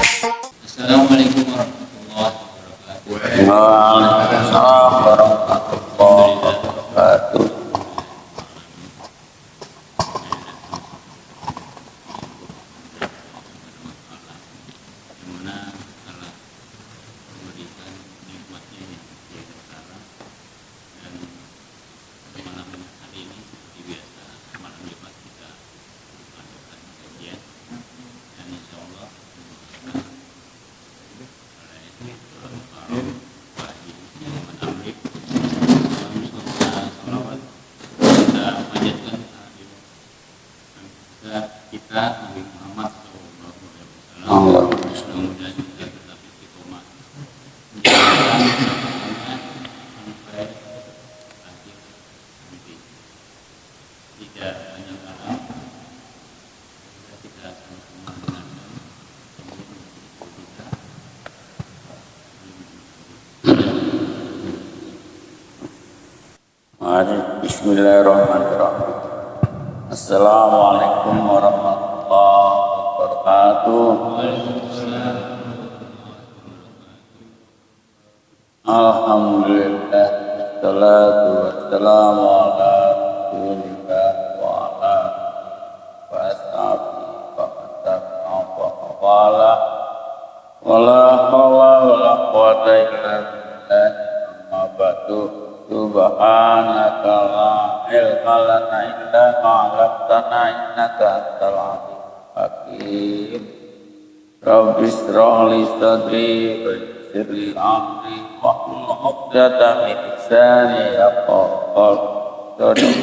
Assalamualaikum warahmatullahi wabarakatuh. Waalaikumsalam warahmatullahi wabarakatuh. Kita Nabi Muhammad SAW mudah-mudahan juga tetap istiqomah menjalankan sampai akhir nanti. Tidak banyak kalam kita sama-sama dengarkan Mari bismillahirrahmanirrahim. Assalamualaikum warahmatullahi wabarakatuh. Alhamdulillah, wassalatu wassalamu ala rasulillah wa ala washabihi wa man tabi'ahum wa wala wala hawla wala quwwata illa billah. Amma ba'du. Subhanaka la ilma lana illa ma 'allamtana innaka antal 'alimul hakim. Rabbi shrah li sadri wa yassir li amri wahlul 'uqdatam min lisani yafqahu qawli.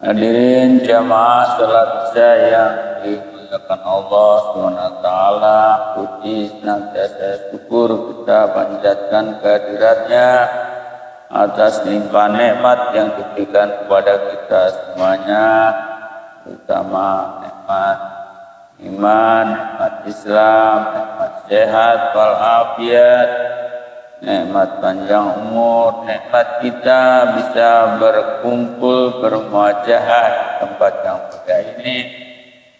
Hadirin jamaah salat isya yang dimuliakan Allah SWT, puji senantiasa syukur kita panjatkan kehadiratnya atas limpahan nikmat yang diberikan kepada kita semuanya, terutama nikmat iman, nikmat Islam, nikmat sehat walafiat, nikmat panjang umur, nikmat kita bisa berkumpul bermuajahah di tempat yang mulia ini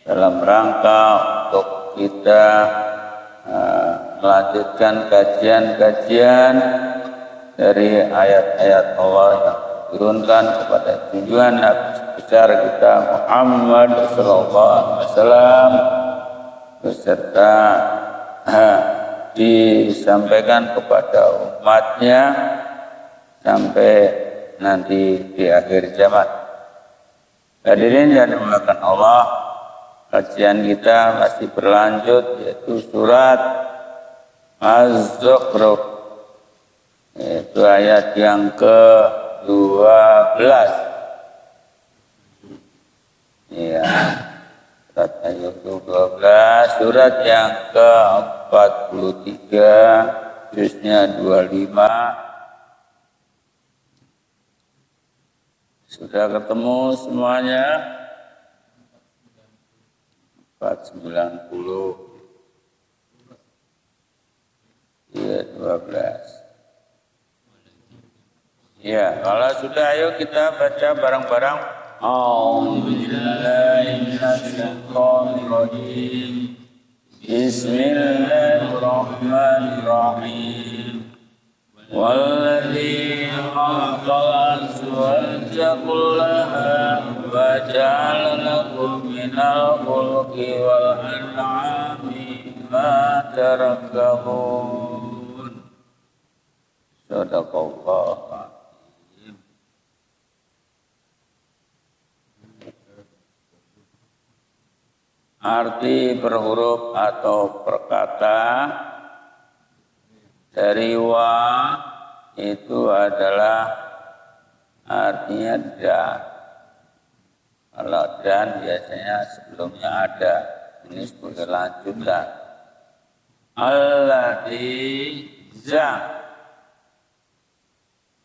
dalam rangka untuk kita melanjutkan kajian-kajian dari ayat-ayat Allah yang diturunkan kepada junjungan Nabi besar kita Muhammad SAW, beserta disampaikan kepada umatnya sampai nanti di akhir zaman. Hadirin yang dimuliakan Allah, kajian kita masih berlanjut, yaitu surat Az-Zukhruf, yaitu ayat yang ke-12. Ya, surat ayat 12, surat yang ke-43, juznya 25. Sudah ketemu semuanya? 490. Iya, 12. Ya, kalau sudah ayo kita baca bareng-bareng. A'udzubillahiminasyaitonirrajim. Bismillahirrahmanirrahim. Walladzina khalaqal azwaja kullaha wa ja'ala lakum minal fulki wal an'ami ma tarakabun. Sadaqallahu azim. Arti per huruf atau perkata dari wa itu adalah artinya dan. Kalau dan biasanya sebelumnya ada, ini sebagai lanjutan. Alladzi za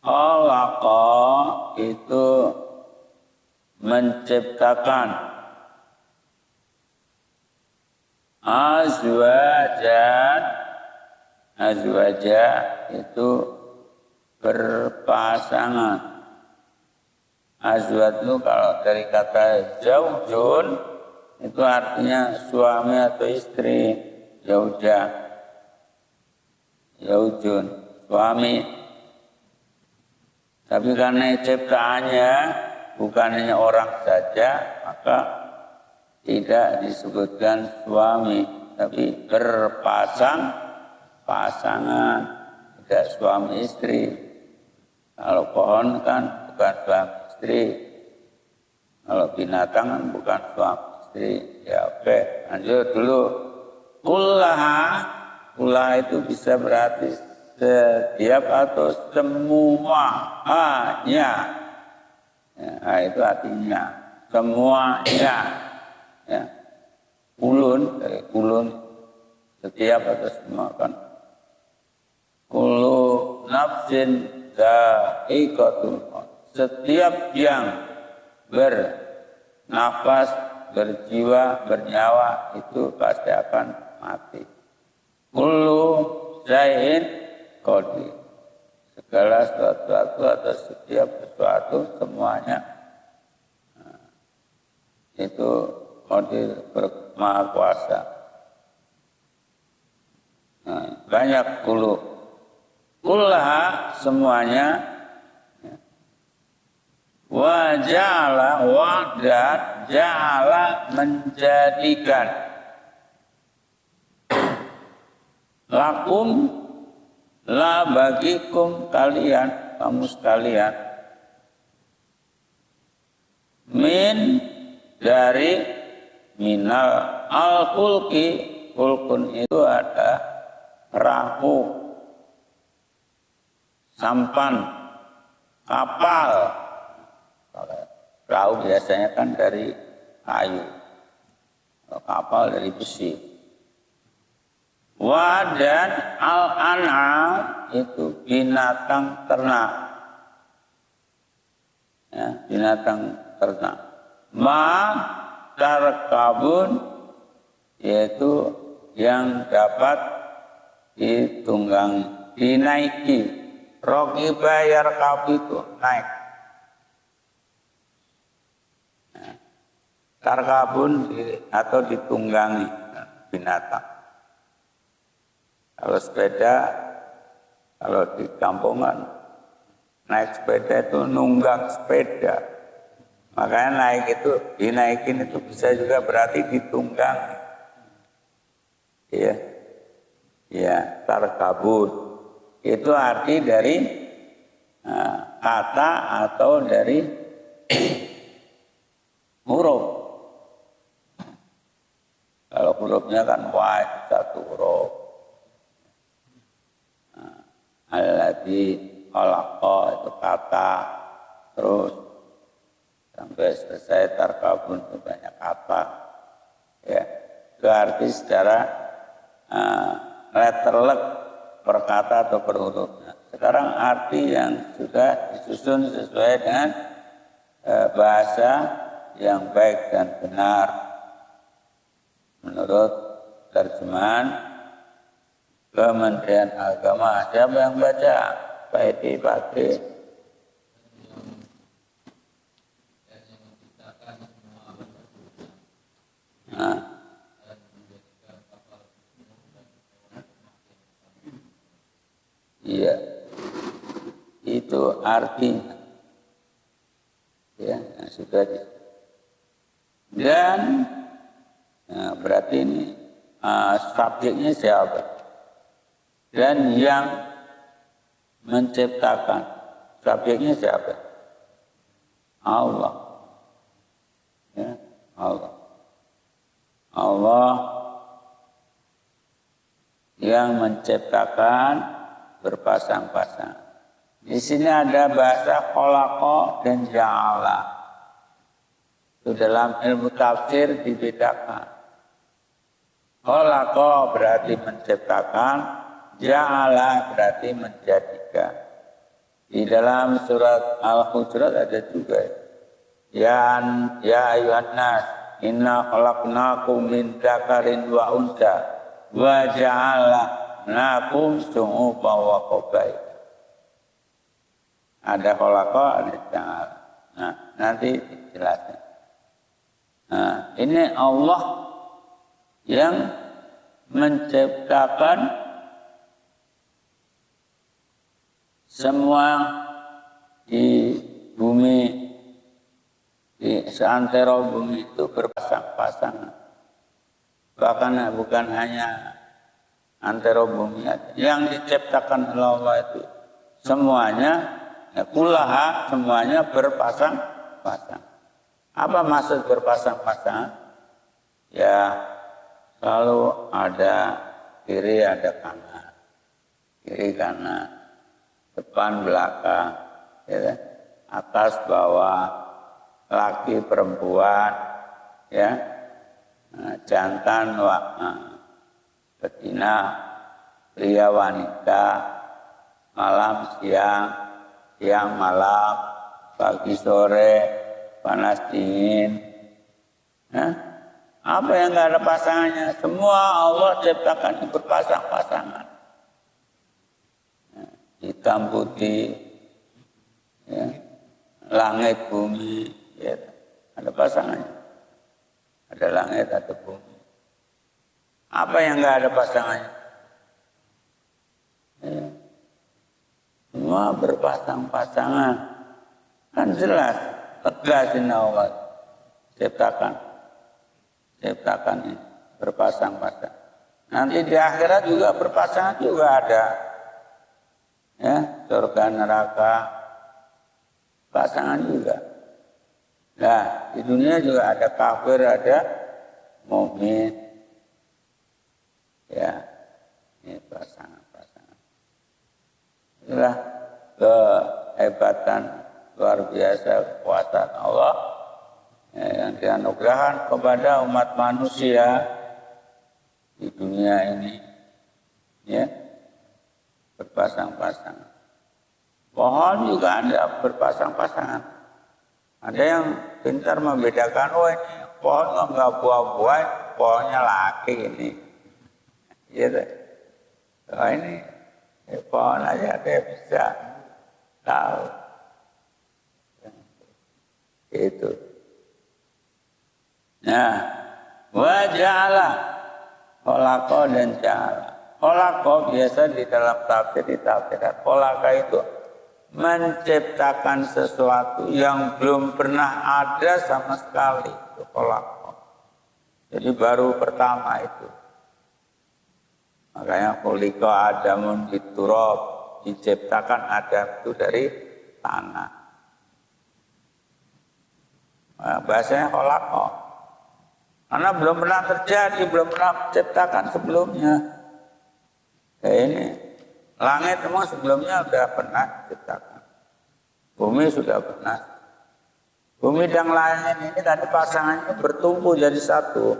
khalaqa itu menciptakan, azwaja itu berpasangan. Azwaj itu kalau dari kata zaujun itu artinya suami atau istri, zaujah, zaujun, suami. Tapi karena ciptaannya bukan hanya orang saja, maka tidak disebutkan suami, tapi pasangan, tidak suami istri. Kalau pohon kan bukan suami istri, kalau binatang kan bukan suami istri. Ya oke, lanjut dulu. Kullaha itu bisa berarti setiap atau semua, hanya. Ya, itu artinya semuanya. Ya. Kulun, dari kulun, setiap atau semua kan. Kullu nafsin dha'iqatul maut. Setiap yang bernafas, berjiwa, bernyawa itu pasti akan mati. Kullu syai'in qadir. Segala sesuatu atau setiap sesuatu semuanya itu qadir, bermaha kuasa. Banyak kullaha semuanya, wa dan ja'ala menjadikan, lakum la bagikum kalian, kamu sekalian, min dari minal al-fulki, fulkun itu ada perahu, sampan, kapal. Perahu biasanya kan dari kayu, kapal dari besi. Dan al-an'am itu binatang ternak. Ya, binatang ternak. Tarkabun yaitu yang dapat ditunggangi, dinaiki. Rokiba yarkab itu naik. Ya. Tarkabun atau ditunggangi binatang. Kalau sepeda, kalau di kampungan naik sepeda itu nunggang sepeda. Makanya naik itu, dinaikin itu bisa juga berarti ditunggang. Iya. Ya, tarkabun. Itu arti dari kata atau dari huruf. Kalau hurufnya kan satu huruf. Alladzi khalaqa itu kata, terus sampai selesai tarkabun itu banyak kata. Ya, itu arti secara letterlek, per kata atau per huruf. Nah, sekarang arti yang sudah disusun sesuai dengan bahasa yang baik dan benar menurut terjemahan Kementerian Agama. Siapa yang baca? Pak Edi Pakri. Nah. Iya, itu artinya. Ya, sudah. Dan berarti ini subjeknya siapa? Dan yang menciptakan, subjeknya siapa? Allah. Ya, Allah. Allah yang menciptakan berpasang-pasang. Di sini ada bahasa khalaqa dan ja'ala. Itu dalam ilmu tafsir dibedakan. Khalaqa berarti menciptakan, ja'ala berarti menjadikan. Di dalam surat Al-Hujurat ada juga. Ya ayuhan nas, inna khalaqnakum min dzakarin wa unsa wa ja'alnakum syu'uban wa qabail. Ada khalaqa, ada ja'ala. Nah, nanti dijelaskan. Nah, ini Allah yang menciptakan semua di bumi, di seantero bumi itu berpasang-pasangan. Bahkan bukan hanya antero bumi aja. Yang diciptakan oleh Allah itu semuanya, ya, kullaha, semuanya berpasang-pasang. Apa maksud berpasang-pasang? Ya, selalu ada kiri, ada kanan, kiri kanan, depan belakang, ya, atas bawah, laki perempuan, ya, jantan betina, pria wanita, malam siang, siang malam, pagi sore, panas dingin. Apa yang nggak ada pasangannya? Semua Allah ciptakan berpasang-pasangan. Hitam putih, ya, langit bumi, ya, ada pasangannya. Ada langit, ada bumi. Apa yang nggak ada pasangannya? Ya. Semua berpasang-pasangan. Kan jelas, tegas ini Allah ciptakan ini berpasang-pasang. Nanti di akhirat juga berpasangan juga ada. Ya, surga neraka pasangan juga. Nah, di dunia juga ada kafir, ada mukmin. Ya, ini pasangan-pasangan. Itulah kehebatan luar biasa kekuasaan Allah, ya, yang dianugerahkan kepada umat manusia di dunia ini, ya, berpasang-pasangan. Pohon juga ada berpasang-pasangan. Ada yang pintar membedakan, oh ini pohon nggak buah-buah, pohonnya laki ini. Gitu. Oh ini pohon aja dia bisa tahu. Itu. Nah, waja'ala khalaqa dan ja'ala. Khalaqa biasa di dalam tafsir ditafsirkan. Khalaqa itu menciptakan sesuatu yang belum pernah ada sama sekali. Itu khalaqa. Jadi baru pertama itu. Makanya khuliqa Adamun biturab, diciptakan Adam itu dari tanah. Nah, bahasanya khalaqa. Karena belum pernah terjadi, belum pernah menciptakan sebelumnya. Kayak ini, langit memang sebelumnya sudah pernah diciptakan. Bumi sudah pernah. Bumi dan langit ini tadi pasangannya bertumbuh jadi satu.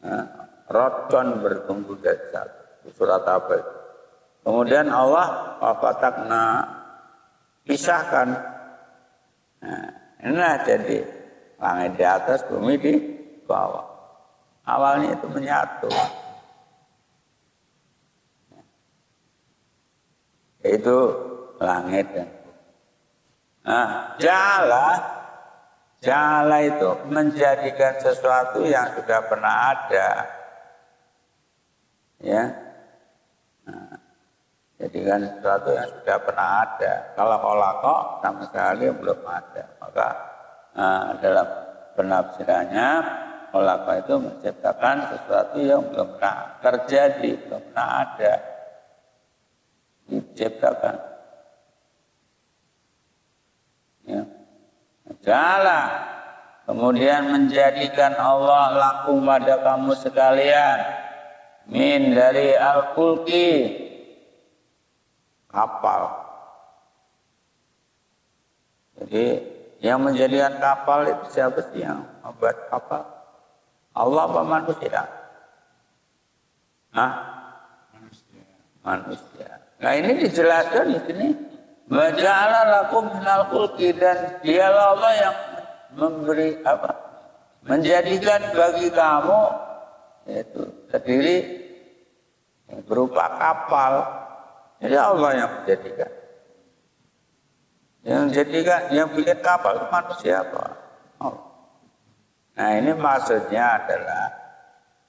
Nah, Rotcon bertumbuh dari satu. Surat apa itu? Kemudian Allah wafatakna pisahkan. Nah, inilah jadi langit di atas, bumi di bawah. Awalnya itu menyatu. Itu langit dan bumi. Nah, jala itu menjadikan sesuatu yang sudah pernah ada. Ya, nah, jadikan sesuatu yang sudah pernah ada. Kalau khalaqa sama sekali belum ada. Maka dalam penafsirannya khalaqa itu menciptakan sesuatu yang belum pernah terjadi, belum pernah ada, diciptakan. Ya. Jala, kemudian menjadikan Allah lakum pada kamu sekalian. Min dari al-fulki, kapal. Jadi yang menjadikan kapal itu siapa sih yang membuat kapal? Allah apa manusia? Manusia. Nah ini dijelaskan di sini. Waja'ala lakum minal fulki, dan dialah Allah yang memberi apa? Menjadikan bagi kamu itu terdiri berupa kapal. Jadi Allah yang menjadikan. Yang bikin kapal itu manusia apa? Allah. Nah ini maksudnya adalah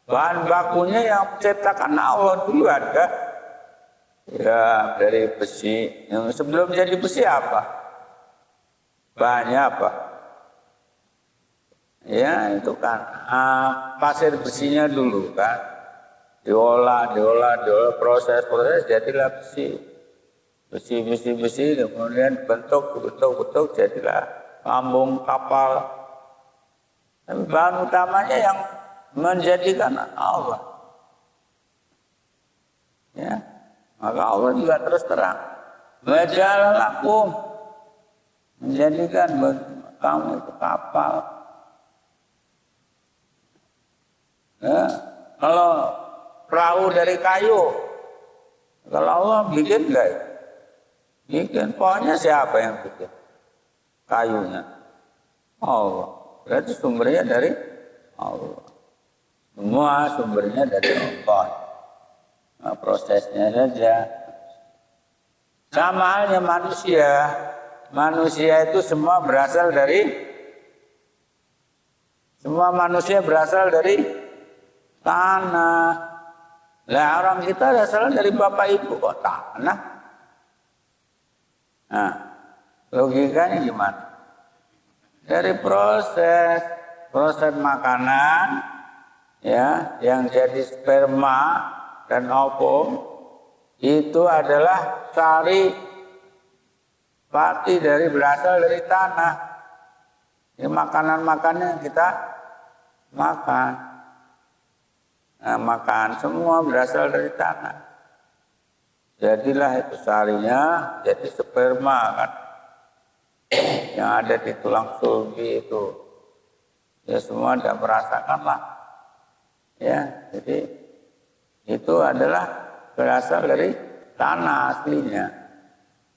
bahan bakunya yang menciptakan Allah dulu ada. Ya dari besi. Yang sebelum jadi besi apa? Bahannya apa? Ya itu kan pasir besinya dulu kan. Diolah, proses jadilah besi. Besi, kemudian bentuk jadilah lambung kapal. Tapi bahan utamanya yang menjadikan Allah. Ya, maka Allah juga terus terang. Waja'ala lakum, menjadikan kamu itu kapal. Ya, kalau perahu dari kayu, kalau Allah bikin enggak? Bikin, pokoknya siapa yang bikin? Kayunya Allah. Berarti sumbernya dari Allah. Semua sumbernya dari Allah. Nah, prosesnya saja. Sama halnya manusia. Manusia itu semua berasal dari tanah. Lah orang kita berasal dari bapak ibu kok tanah. Nah, logikanya gimana? Dari proses makanan, ya, yang jadi sperma dan ovum itu adalah sari pati berasal dari tanah. Ini makanan-makanan yang kita makan. Nah, makan semua berasal dari tanah. Jadilah itu sarinya jadi sperma kan, yang ada di tulang sulbi itu. Ya semua tidak merasakan lah. Ya, jadi itu adalah berasal dari tanah aslinya.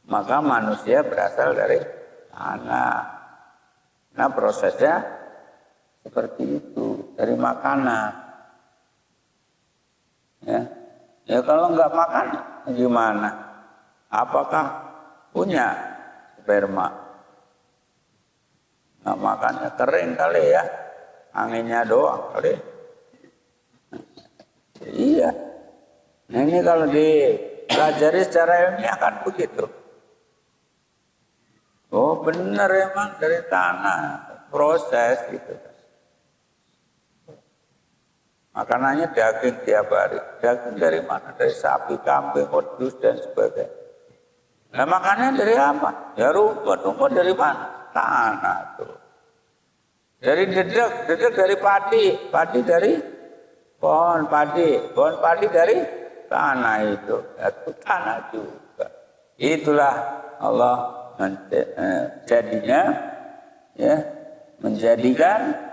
Maka manusia berasal dari tanah. Nah prosesnya seperti itu dari makanan. Ya kalau nggak makan gimana? Apakah punya sperma? Nggak makannya kering kali ya, anginnya doang kali. Iya. Nah ini kalau dipelajari secara ilmiah kan begitu. Oh benar emang dari tanah proses gitu. Makanannya daging tiap hari. Daging dari mana? Dari sapi, kambing, wedus dan sebagainya. Nah makannya dari apa? Ya rumput dari mana? Tanah tuh. Dari dedek dari padi dari pohon padi dari tanah itu. Itu tanah juga. Itulah Allah jadinya ya menjadikan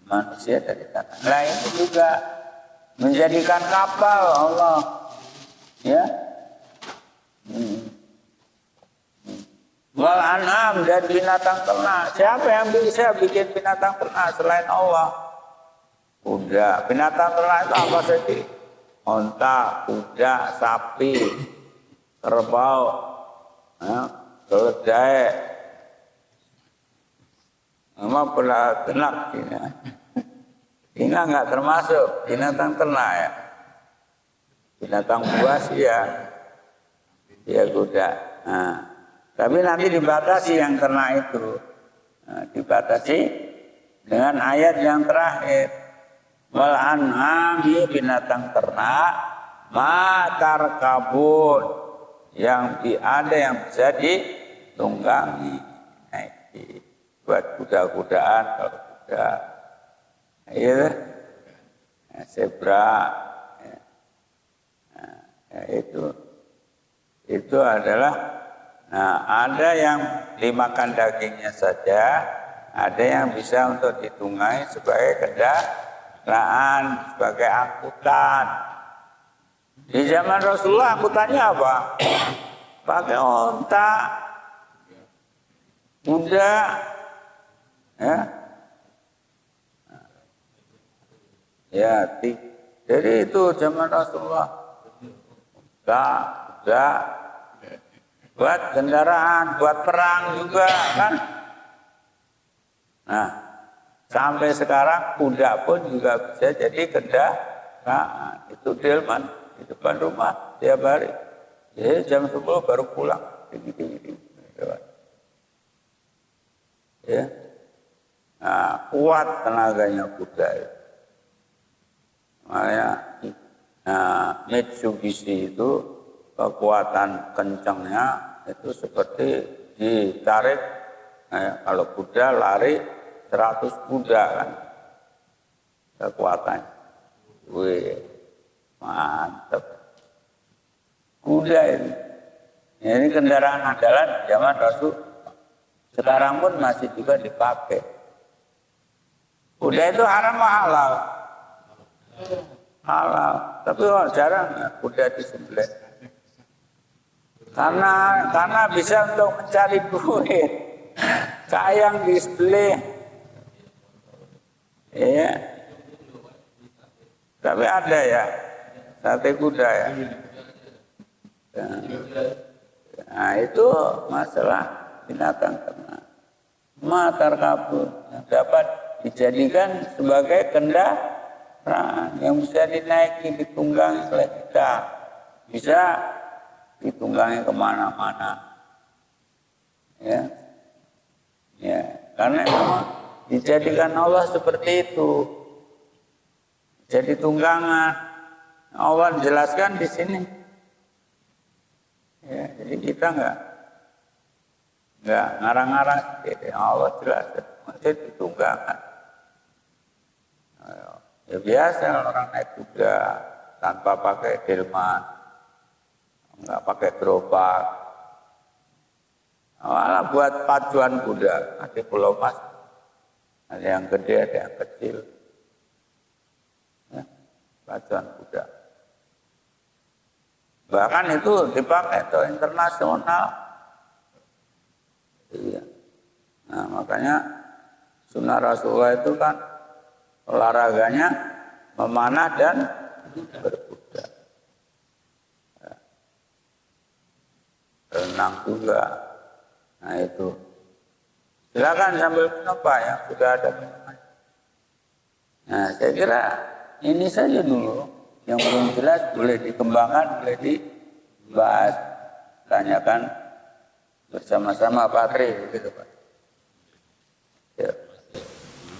manusia dari tanah. Nah ini juga menjadikan kapal Allah, ya. Wal an'am dan binatang ternak. Siapa yang bisa bikin binatang ternak selain Allah? Kuda. Binatang ternak itu apa saja? Onta, kuda, sapi, kerbau, ya, keledai. Memang pernah ternak ini. Singa nggak termasuk binatang ternak ya. Binatang buas ya, ya kuda. Nah, tapi nanti dibatasi yang ternak itu. Nah, dibatasi dengan ayat yang terakhir. Wal an'ami binatang ternak ma tarkabun yang ada yang bisa ditunggangi. Nah, buat kuda-kudaan kalau kuda. Iya, zebra, itu adalah, nah ada yang dimakan dagingnya saja, ada yang bisa untuk ditunggangi sebagai kendaraan, sebagai angkutan. Di zaman Rasulullah angkutannya apa? Pakai onta, kuda, ya. Ya, jadi itu zaman Rasulullah. Enggak. Buat kendaraan, buat perang juga kan. Nah, Sampai sekarang kuda pun juga bisa jadi kendaraan. Itu delman di depan rumah tiap hari. Jadi jam 10 baru pulang. Ya. Nah, kuat tenaganya kuda itu. Makanya Mitsubishi itu kekuatan kencangnya itu seperti ditarik. Kalau kuda lari 100 kuda kan kekuatannya. Wih, mantap. Kuda ini. Ini kendaraan andalan zaman Rasul. Sekarang pun masih juga dipakai. Kuda itu haram halal. Halal. Tapi jarang ya kuda disembelih. Karena bisa untuk mencari duit. Sayang disembelih. Iya. Tapi ada ya sate kuda ya. Nah itu masalah binatang ternak. Matar kabur dapat dijadikan sebagai kendaraan yang bisa dinaiki, ditunggangi oleh kita. Bisa ditunggangi kemana-mana. Ya. Ya, karena memang dijadikan Allah seperti itu. Jadi tunggangan. Allah jelaskan di sini. Ya, jadi kita enggak ngarang-ngarang. Allah jelaskan. Jadi tunggangan. Ya biasa orang naik kuda tanpa pakai delman, enggak pakai gerobak. Malah buat pacuan kuda, ada Pulau Mas, ada yang gede, ada yang kecil. Ya, pacuan kuda. Bahkan itu dipakai ke internasional. Iya. Nah makanya sunnah Rasulullah itu kan olahraganya memanah dan berkuda. Ya. Renang juga. Nah itu. Silakan sambil minum Pak ya, sudah ada minuman. Nah saya kira ini saja dulu. Yang belum jelas boleh dikembangkan, boleh dibahas. Tanyakan bersama-sama Pak Tri, gitu Pak. Ya.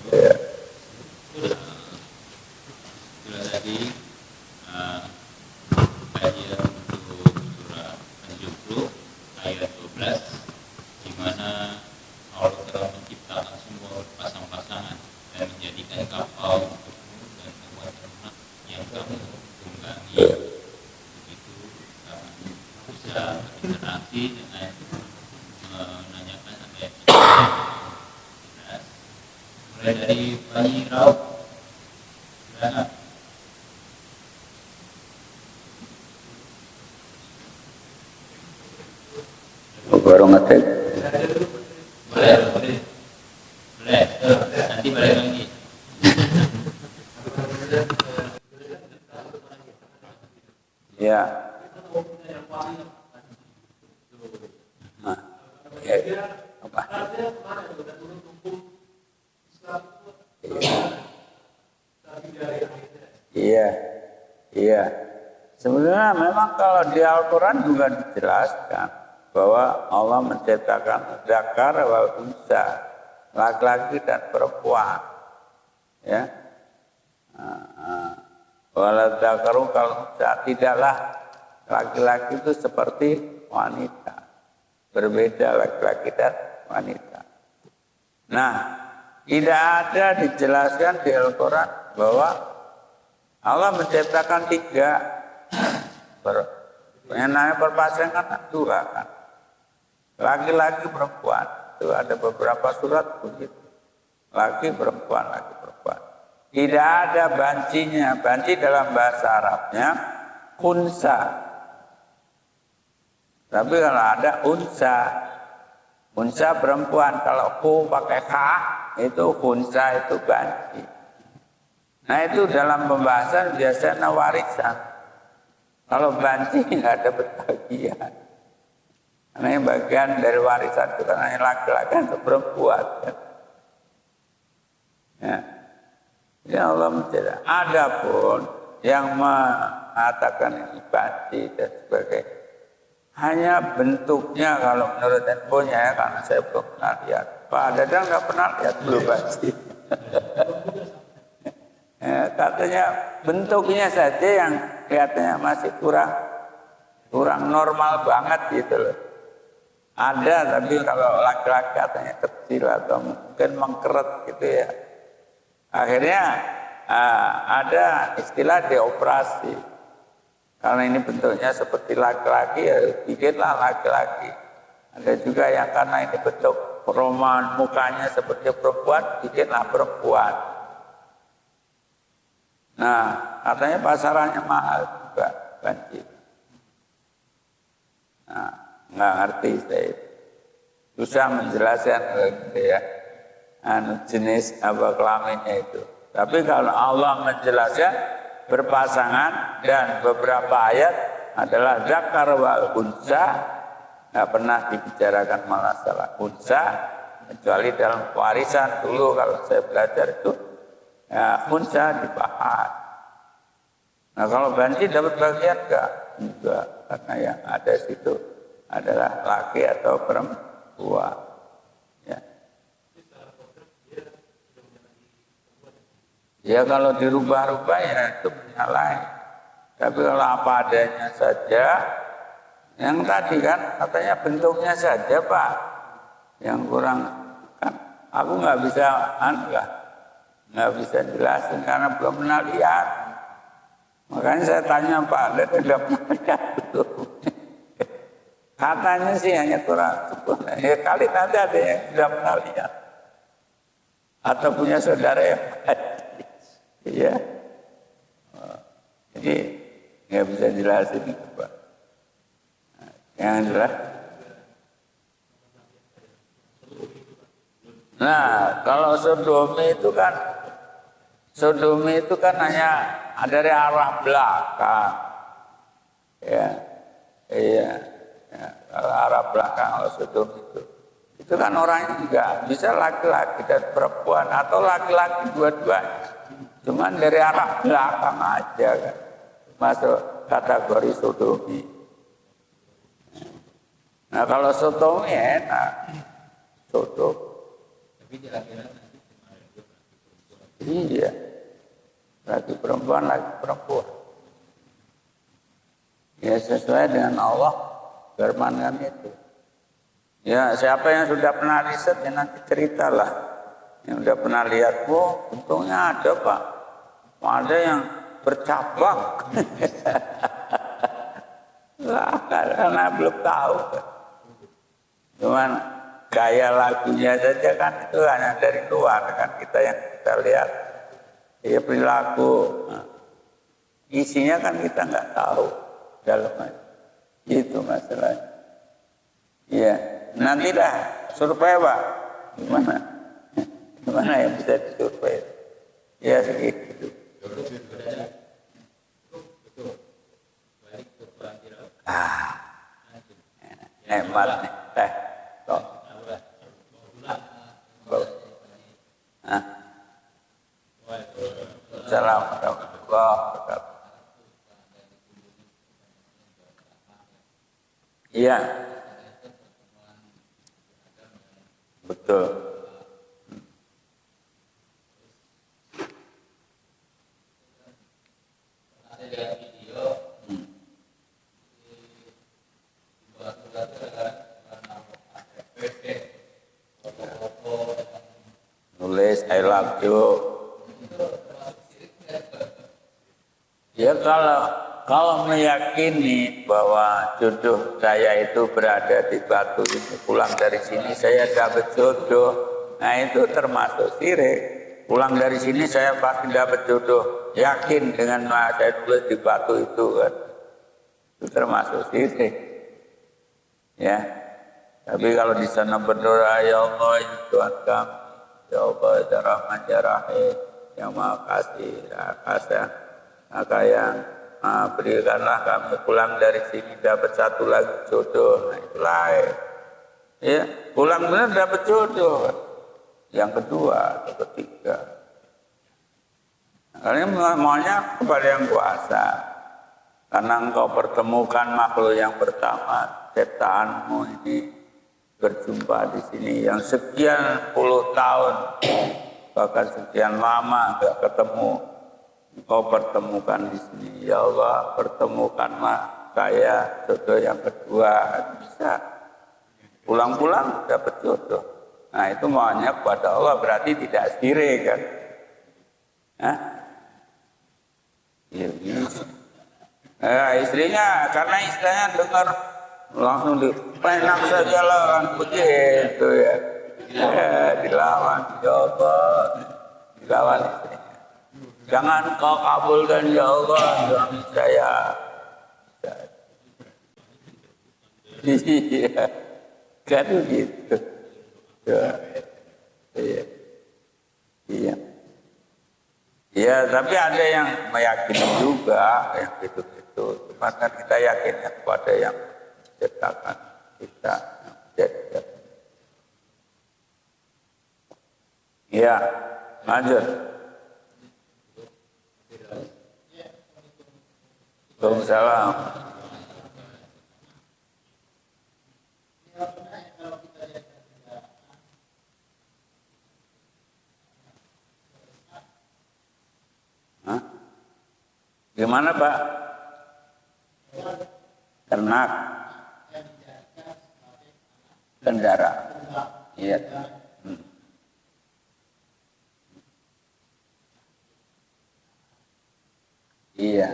Ya. Sudah tadi kajian untuk surah An-Jum'ah ayat 12, di mana Allah telah menciptakan semua pasang-pasangan dan menjadikan kapal untukmu dan hewan ternak yang kamu tunggangi. Begitu kamu bisa berinteraksi dengan menanyakan ayat mulai dari Bani Rauf. Silakan. Baru ngetik. Boleh. Nanti balik lagi. Ya. Nah, ya. Apa? Iya. Sebenarnya memang kalau di Al-Quran juga dijelaskan bahwa Allah menciptakan zakar wal unsa, laki-laki dan perempuan. Ya. Wala zakaru kal unsa, tidaklah laki-laki itu seperti wanita. Berbeda laki-laki dan wanita. Nah, tidak ada dijelaskan di Al-Quran bahwa Allah menciptakan tiga. Yang namanya perpasangan dua kan. Laki-laki perempuan. Itu ada beberapa surat begitu. Laki perempuan, laki perempuan. Tidak ada bancinya. Banci dalam bahasa Arabnya unsa. Tapi kalau ada unsa. Unsa perempuan. Kalau ku pakai ka, itu unsa itu banci. Nah itu dalam pembahasan biasanya warisan. Kalau banci nggak ada bagian. Karena yang bagian dari warisan itu kan hanya laki-laki atau perempuan. Ya. Ya Allah menjelaskan. Adapun yang mengatakan ini banci dan sebagainya, hanya bentuknya kalau menurut infonya ya, karena saya belum pernah lihat. Pak Dadang nggak pernah lihat belum banci. Ya, katanya bentuknya saja yang kelihatannya masih kurang normal banget gitu loh. Ada, tapi kalau laki-laki katanya kecil atau mungkin mengkeret gitu ya. Akhirnya ada istilah dioperasi. Karena ini bentuknya seperti laki-laki ya bikinlah laki-laki. Ada juga yang karena ini bentuk perumahan mukanya seperti perempuan, bikinlah perempuan. Nah, katanya pasarannya mahal juga banci. Nah, nggak ngerti saya. Susah menjelaskan gitu ya. Jenis apa kelaminnya itu. Tapi kalau Allah menjelaskan berpasangan dan beberapa ayat adalah zakar wal unsa, nggak pernah dibicarakan masalah unsa kecuali dalam warisan dulu kalau saya belajar itu ya, unsa dibahas. Nah kalau banci dapat bagian enggak, karena yang ada situ adalah laki atau perempuan. Ya. Ya kalau dirubah-rubah ya itu menyalahi. Tapi kalau apa adanya saja, yang tadi kan katanya bentuknya saja Pak, yang kurang kan aku nggak bisa nggak bisa jelasin karena belum pernah lihat. Makanya saya tanya Pak, udah pernah lihat belum? Katanya sih hanya kurang sempurna. Ya kali nanti ada yang sudah pernah lihat atau punya saudara yang iya, jadi nggak bisa jelasin itu Pak. Yang jelas. Nah, kalau sodomi itu kan hanya dari arah belakang, ya, iya, ya, kalau arah belakang kalau sodomi itu kan orangnya juga bisa laki-laki dan perempuan atau laki-laki dua-duanya. Cuman dari arah belakang aja kan masuk kategori sodomi. Nah kalau sodomi enak, sodomi. Iya, laki perempuan. Ya sesuai dengan Allah firmankan itu. Ya siapa yang sudah pernah riset ya nanti ceritalah. Yang sudah pernah lihat, untungnya ada Pak. Ada yang bercabang. Karena belum tahu. Cuman gaya lagunya saja kan itu hanya dari luar kan kita yang kita lihat. Ya perilaku. Nah, isinya kan kita nggak tahu dalamnya. Itu masalahnya. Iya, nantilah survei Pak. Gimana yang bisa disurvei? Ya segitu. Hemat nih, teh. Assalamualaikum warahmatullahi wabarakatuh. Iya, betul. Nulis I love you. Ya kalau meyakini bahwa jodoh saya itu berada di Batu ini, pulang dari sini saya dapat jodoh, nah itu termasuk syirik. Pulang dari sini saya pasti dapat jodoh, yakin dengan saya tulis di Batu itu kan, itu termasuk syirik. Ya, tapi kalau di sana berdoa ya Allah ya Tuhan kami, ya Allah ya Rahman ya Rahim, yang Maha Kasih, ya Kasih, maka yang berikanlah kami pulang dari sini dapat satu lagi jodoh, nah itu lain. Ya, pulang benar dapat jodoh. Yang kedua atau ketiga, Karena maunya kepada yang kuasa. Karena engkau pertemukan makhluk yang pertama, ciptaanmu ini berjumpa di sini yang sekian puluh tahun, bahkan sekian lama enggak ketemu. Engkau pertemukan di sini, ya Allah, pertemukanlah saya jodoh yang kedua, bisa pulang-pulang dapat jodoh. Nah itu maunya kepada Allah, berarti tidak sirik kan? Hah? Ya, bisa. Istrinya, karena istrinya dengar langsung dipenak saja lah kan begitu ya. Dilawan, coba dilawan istrinya. Jangan kau kabulkan ya Allah suami saya. Iya, kan gitu. Iya, iya. Iya, tapi ada yang meyakini juga yang gitu-gitu. Cuma kan kita yakinnya kepada yang menciptakan kita. Iya, lanjut. Waalaikumsalam. Hah? Gimana Pak? Ternak, kendaraan. Iya. Iya.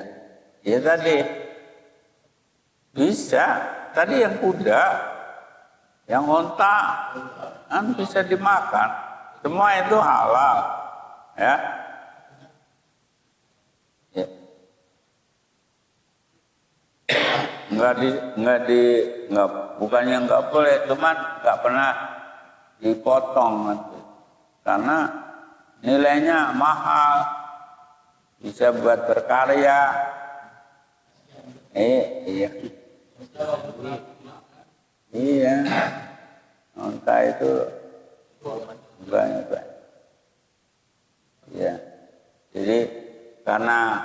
Ya tadi bisa. Tadi yang kuda, yang onta, kan bisa dimakan. Semua itu halal, ya. Ya. Bukannya nggak boleh, cuman nggak pernah dipotong nanti. Karena nilainya mahal, bisa buat berkarya. Iya. Iya. Onta itu banyak. Ya. Jadi karena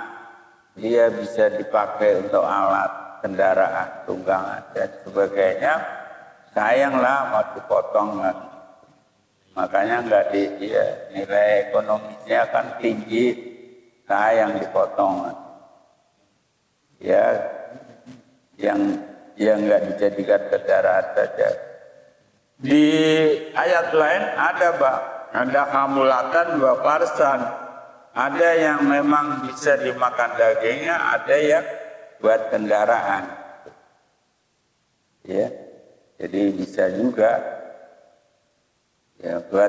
dia bisa dipakai untuk alat kendaraan, tunggangan dan sebagainya, sayanglah mau dipotong. Makanya enggak nilai ekonomisnya kan tinggi, sayang dipotong. Ya, yang enggak dijadikan kendaraan saja. Di ayat lain ada Pak, ada hamulatan wa farsan. Ada yang memang bisa dimakan dagingnya, ada yang buat kendaraan. Ya, jadi bisa juga ya buat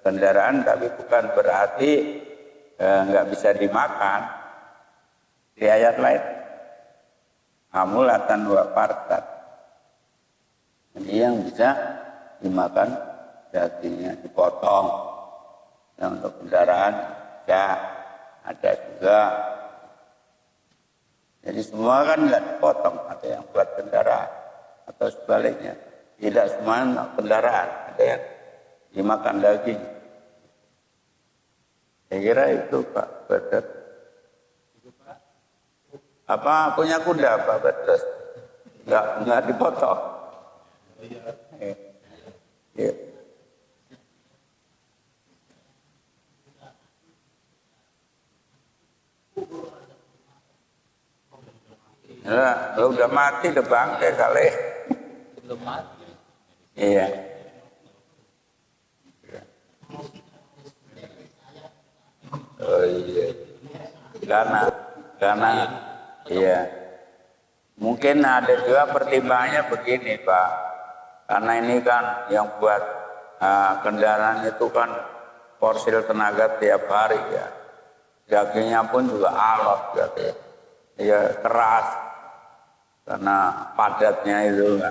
kendaraan, tapi bukan berarti nggak bisa dimakan. Di ayat lain, hamulatan wa farsan. Jadi yang bisa dimakan dagingnya dipotong. Yang untuk kendaraan ya ada juga. Jadi semua kan nggak dipotong, ada yang buat kendaraan atau sebaliknya. Tidak semua kendaraan, ada yang dimakan daging. Saya kira itu Pak Badar. Apa punya kuda Pak Badar? Nggak dipotong. Iya. Nah, kalau udah mati udah bangkai kali. Belum mati. Iya. Oh iya. Karena iya. Mungkin ada juga pertimbangannya begini Pak. Karena ini kan yang buat kendaraan itu kan fosil tenaga tiap hari ya. Dagingnya pun juga alot gitu. Ya keras. Karena padatnya itu kan.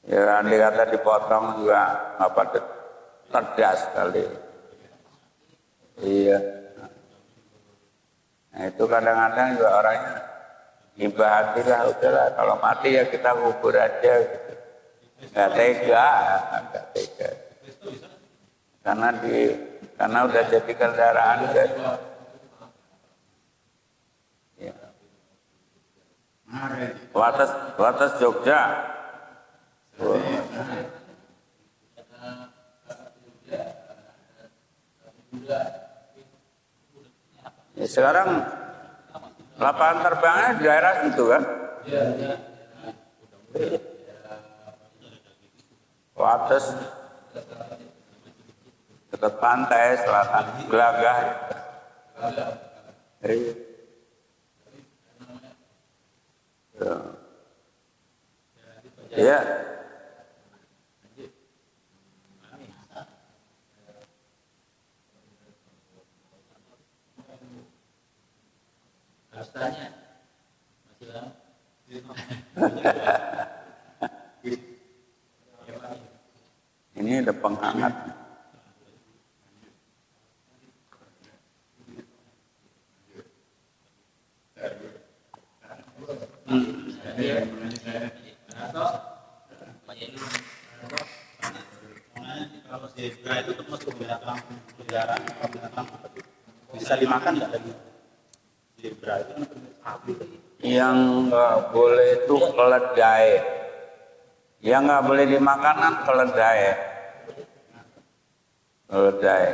Ya andai kata dipotong juga nggak padat, cerdas sekali. Iya. Nah itu kadang-kadang juga orangnya ibadilah, udahlah kalau mati ya kita kubur aja gitu. Nggak tega. Karena udah jadi kendaraan Wates Jogja. Ya, sekarang lapangan terbangnya di daerah situ kan? Wates dekat pantai selatan Gelagah. Iya. Rasanya masih lama. Ini ada penghangat. Kalau zebra itu termasuk binatang peliharaan, binatang bisa dimakan nggak lagi? Zebra itu kan sapi. Yang nggak boleh itu keledai. Yang nggak boleh dimakan kan keledai. Keledai.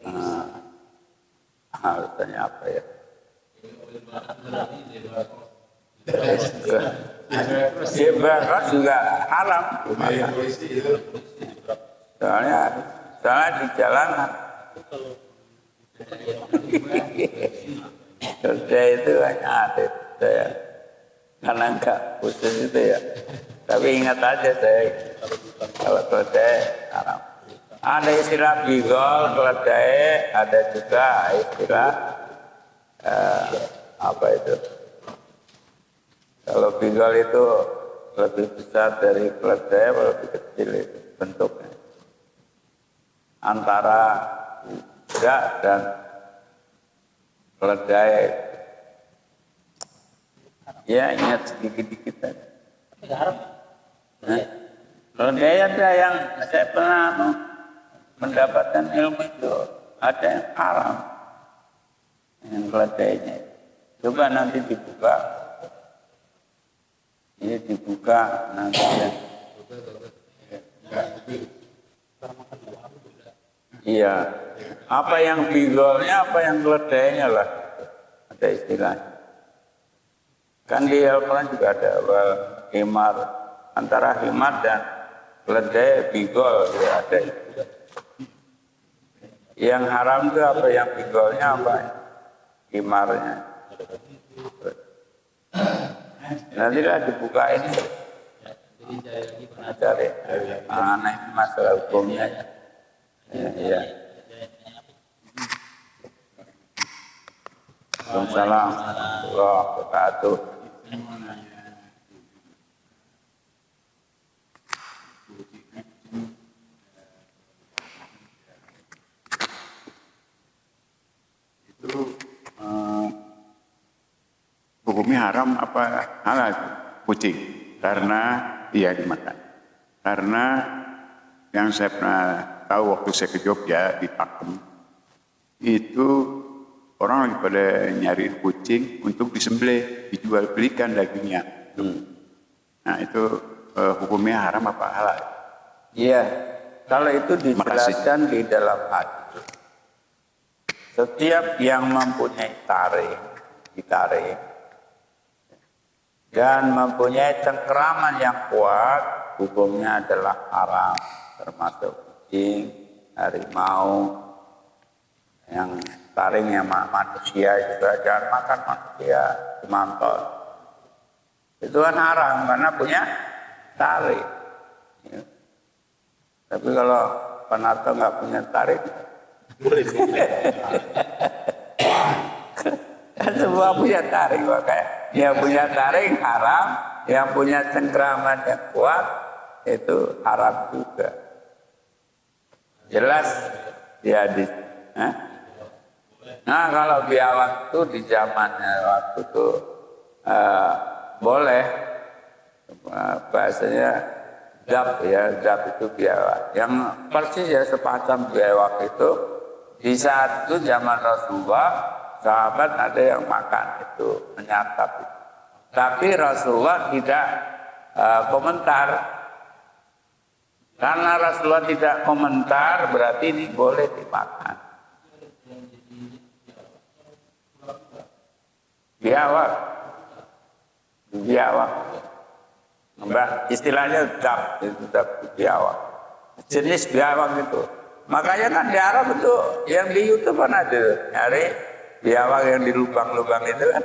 Nah, harusnya apa ya? Zebra cross juga haram. Soalnya di jalanan. Keledai itu hanya ada saya karena enggak khusus itu ya. Tapi ingat aja saya kalau keledai haram. Ada istilah bigol keledai, ada juga istilah apa itu? Kalau bigol itu lebih besar dari keledai, lebih kecil itu bentuknya. Antara gak dan keledai. Ya ingat sedikit-sedikit aja. Keledai ada yang saya pernah mendapatkan ilmu itu, ada yang haram. Yang keledainya. Coba nanti dibuka. Ini dibuka nanti ya. Iya. Apa yang bigolnya, apa yang keledainya lah. Ada istilahnya. Kan di Al-Quran juga ada himar. Antara himar dan keledai bigol ya ada. Yang haram itu apa yang bigolnya, apa himarnya. Nantilah dibuka ini. Cari aneh masalah hukumnya. Iya. Waalaikumsalam warahmatullahi wabarakatuh. Itu hukumnya haram apa halal kucing? Karena iya dimakan. Karena yang saya pernah tahu waktu saya ke Jogja di Pakem itu orang lagi pada nyari kucing untuk disembelih, dijual belikan dagingnya. Nah itu hukumnya haram apa halal? Iya, kalau itu dijelaskan di dalam hadis. Setiap yang mempunyai taring dan mempunyai cengkeraman yang kuat, hukumnya adalah haram, termasuk kucing, harimau, yang taringnya manusia juga jangan makan manusia, semantol. Itu kan haram karena punya taring. Ya. Tapi kalau Panarto nggak punya taring, kan semua punya taring, makanya yang punya taring haram, yang punya cengkeraman yang kuat itu haram juga. Jelas di hadis. Nah kalau biawak itu di zamannya waktu itu boleh, bahasanya dab ya, dab itu biawak. Yang persis ya semacam biawak itu di saat itu zaman Rasulullah sahabat ada yang makan itu, menyantap itu. Tapi Rasulullah tidak komentar. Karena Rasulullah tidak komentar berarti ini boleh dimakan. Biawak. Biawak. Mbak, istilahnya dab, itu dab biawak. Jenis biawak itu. Makanya kan di Arab itu yang di YouTube kan ada nyari biawak yang di lubang-lubang itu kan.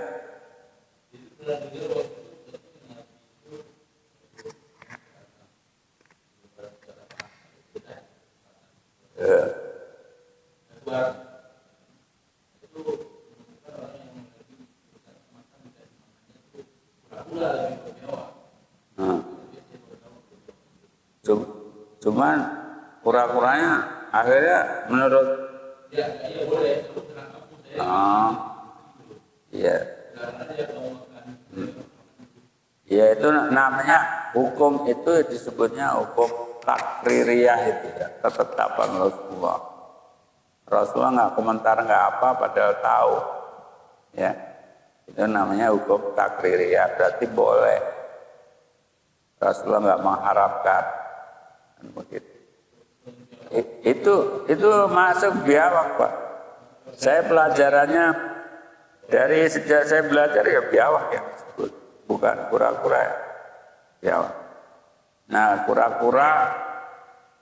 Cuman kura-kuranya akhirnya menurut iya. Ya itu namanya hukum itu disebutnya hukum takririyah itu ya, ketetapan Rasulullah. Rasulullah nggak komentar nggak apa padahal tahu ya. Itu namanya hukum takririyah, berarti boleh. Rasulullah nggak mengharapkan begitu. Itu masuk biawak, Pak. Saya pelajarannya dari sejak saya belajar ya biawak yang disebut, bukan kura-kura ya. Biawak. Nah, kura-kura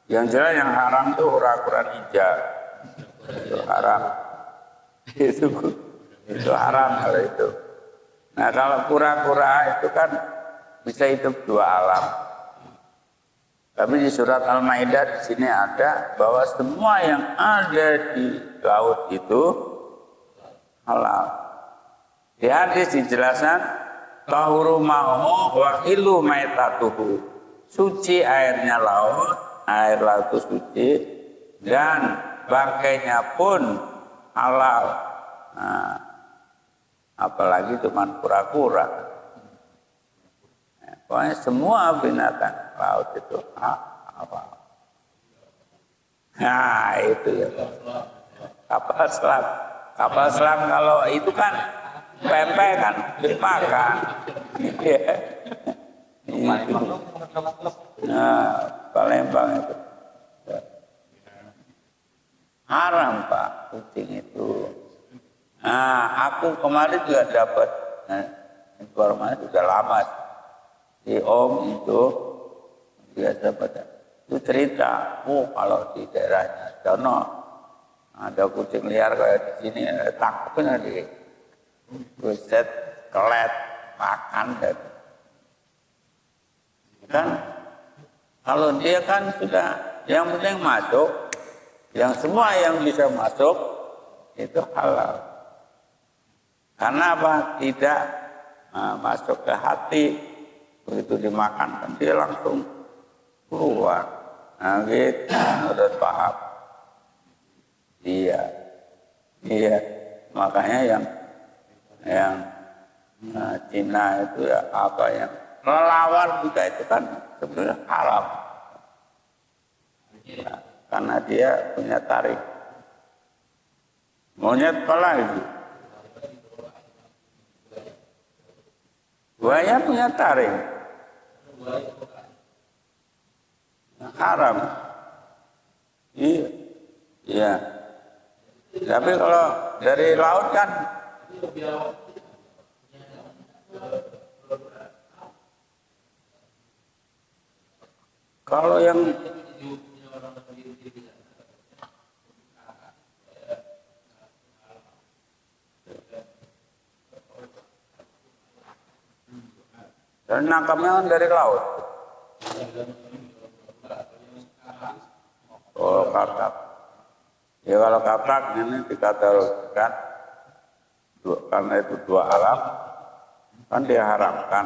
yang jelas yang haram itu kura-kura ninja. Itu haram. Itu haram kalau itu. Nah, kalau kura-kura itu kan bisa hidup dua alam. Tapi di surat Al-Maidah di sini ada bahwa semua yang ada di laut itu halal. Di hadis dijelaskan tahuru ma'u wa ilu maitatuhu. Suci airnya laut, air laut itu suci dan bangkainya pun halal. Nah, apalagi cuma kura-kura. Pokoknya semua binatang laut itu apa? Nah itu ya. Kapal selam. Kapal selam kalau itu kan pempek kan dimakan. Nah, Palembang itu. Haram Pak kucing itu. Nah, aku kemarin juga dapat informasi sudah lama. Si Om itu biasa pada itu cerita, kalau di daerahnya sono ada kucing liar kayak di sini, tangkapnya di buset, kelet, makan kan. Kalau dia kan sudah yang penting masuk, yang semua yang bisa masuk itu halal. Karena apa? Tidak masuk ke hati. Begitu dimakan kan dia langsung keluar. Nah gitu, udah paham. Iya, makanya yang Cina itu ya apa yang relawan juga itu kan sebenarnya haram. Nah, karena dia punya tarik. Monyet apa lagi? Buaya punya taring. Haram. Iya. Tapi kalau dari laut kan kalau yang dan nangkapnya kan dari laut. Oh, kakap. Ya kalau kakap ini dikategorikan karena itu dua alam kan diharamkan.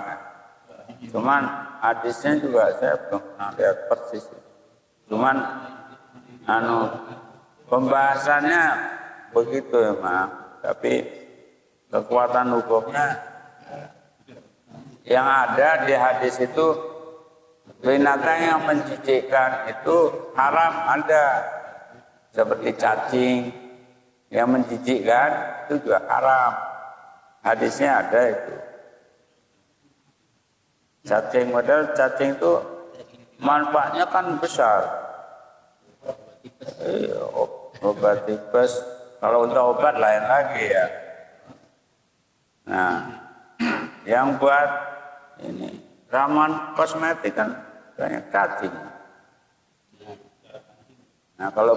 Cuman hadisnya juga saya belum pernah lihat persis. Cuman pembahasannya begitu emang, tapi kekuatan hukumnya yang ada di hadis itu binatang yang menjijikkan itu haram ada seperti cacing yang menjijikkan itu juga haram. Hadisnya ada itu. Cacing, padahal cacing itu manfaatnya kan besar. Obat tipes, kalau untuk obat lain lagi ya. Nah, yang buat ini ramuan kosmetik kan banyak cacing. Nah, kalau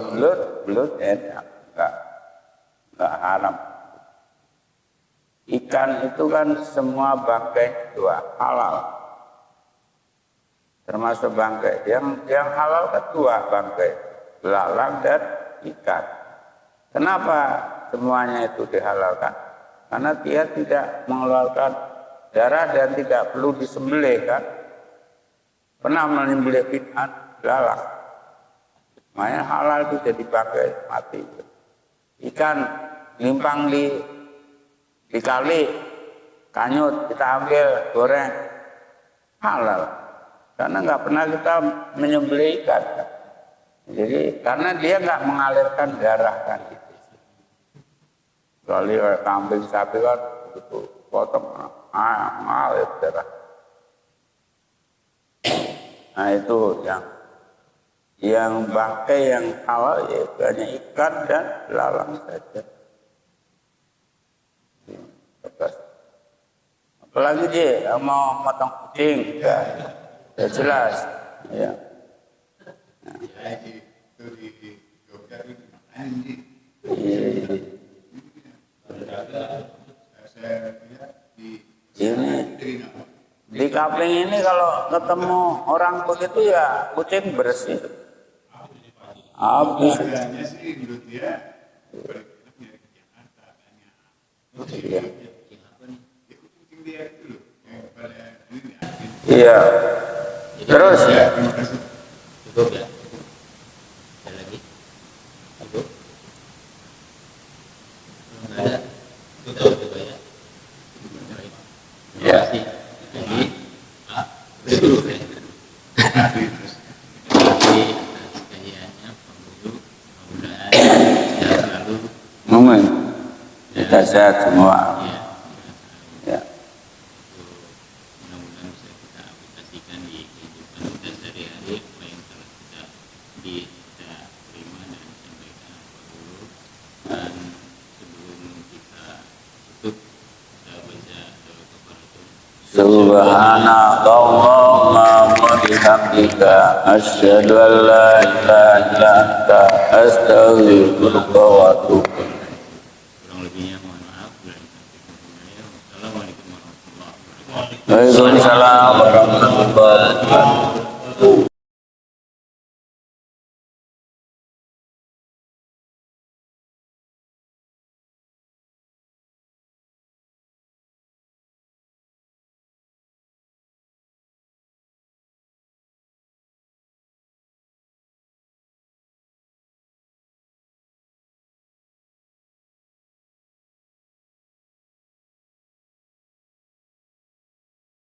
belut enak, enggak haram. Ikan itu kan semua bangkai itu halal. Termasuk bangkai. Yang halal kan dua bangkai, belalang dan ikan. Kenapa semuanya itu dihalalkan? Karena dia tidak mengeluarkan darah dan tidak perlu disembelih kan. Pernah menyembelih belalang. Makanya halal itu jadi bangkai mati. Ikan limpang di kali, kanyut, kita ambil, goreng, halal. Karena nggak pernah kita menyembelih ikan. Jadi karena dia nggak mengalirkan darah kan gitu. Kecuali kambing sapi kan begitu potong, mengalir darah. Nah itu yang bangkai yang halal ya hanya ikan dan belalang saja. Apalagi dia mau motong kucing, ya jelas. Ya. Ini di kapling ini kalau ketemu orang begitu ya kucing bersih. Habis. Iya. Terus ya. Cukup ya. Ada lagi? Cukup. Nggak ada. Tutup juga ya. Baik. Ya. Terima kasih. Jadi Pak Guru ya. Terima kasih atas kajiannya Pak Guru. Mudah-mudahan sehat selalu. Amin. Kita sehat semua. Ya. Ya. Mudah-mudahan bisa kita aplikasikan di kehidupan kita sehari-hari apa yang telah kita terima dan sampaikan Pak Guru. Dan sebelum kita tutup, kita baca doa kafaratul. Subhanallahumma wa bihamdika asyhadu an la ilaha illa anta astaghfiruka wa atubu ilaik. Kurang lebihnya mohon maaf. Wassalamualaikum warahmatullahi wabarakatuh. Waalaikumsalam warahmatullahi wabarakatuh.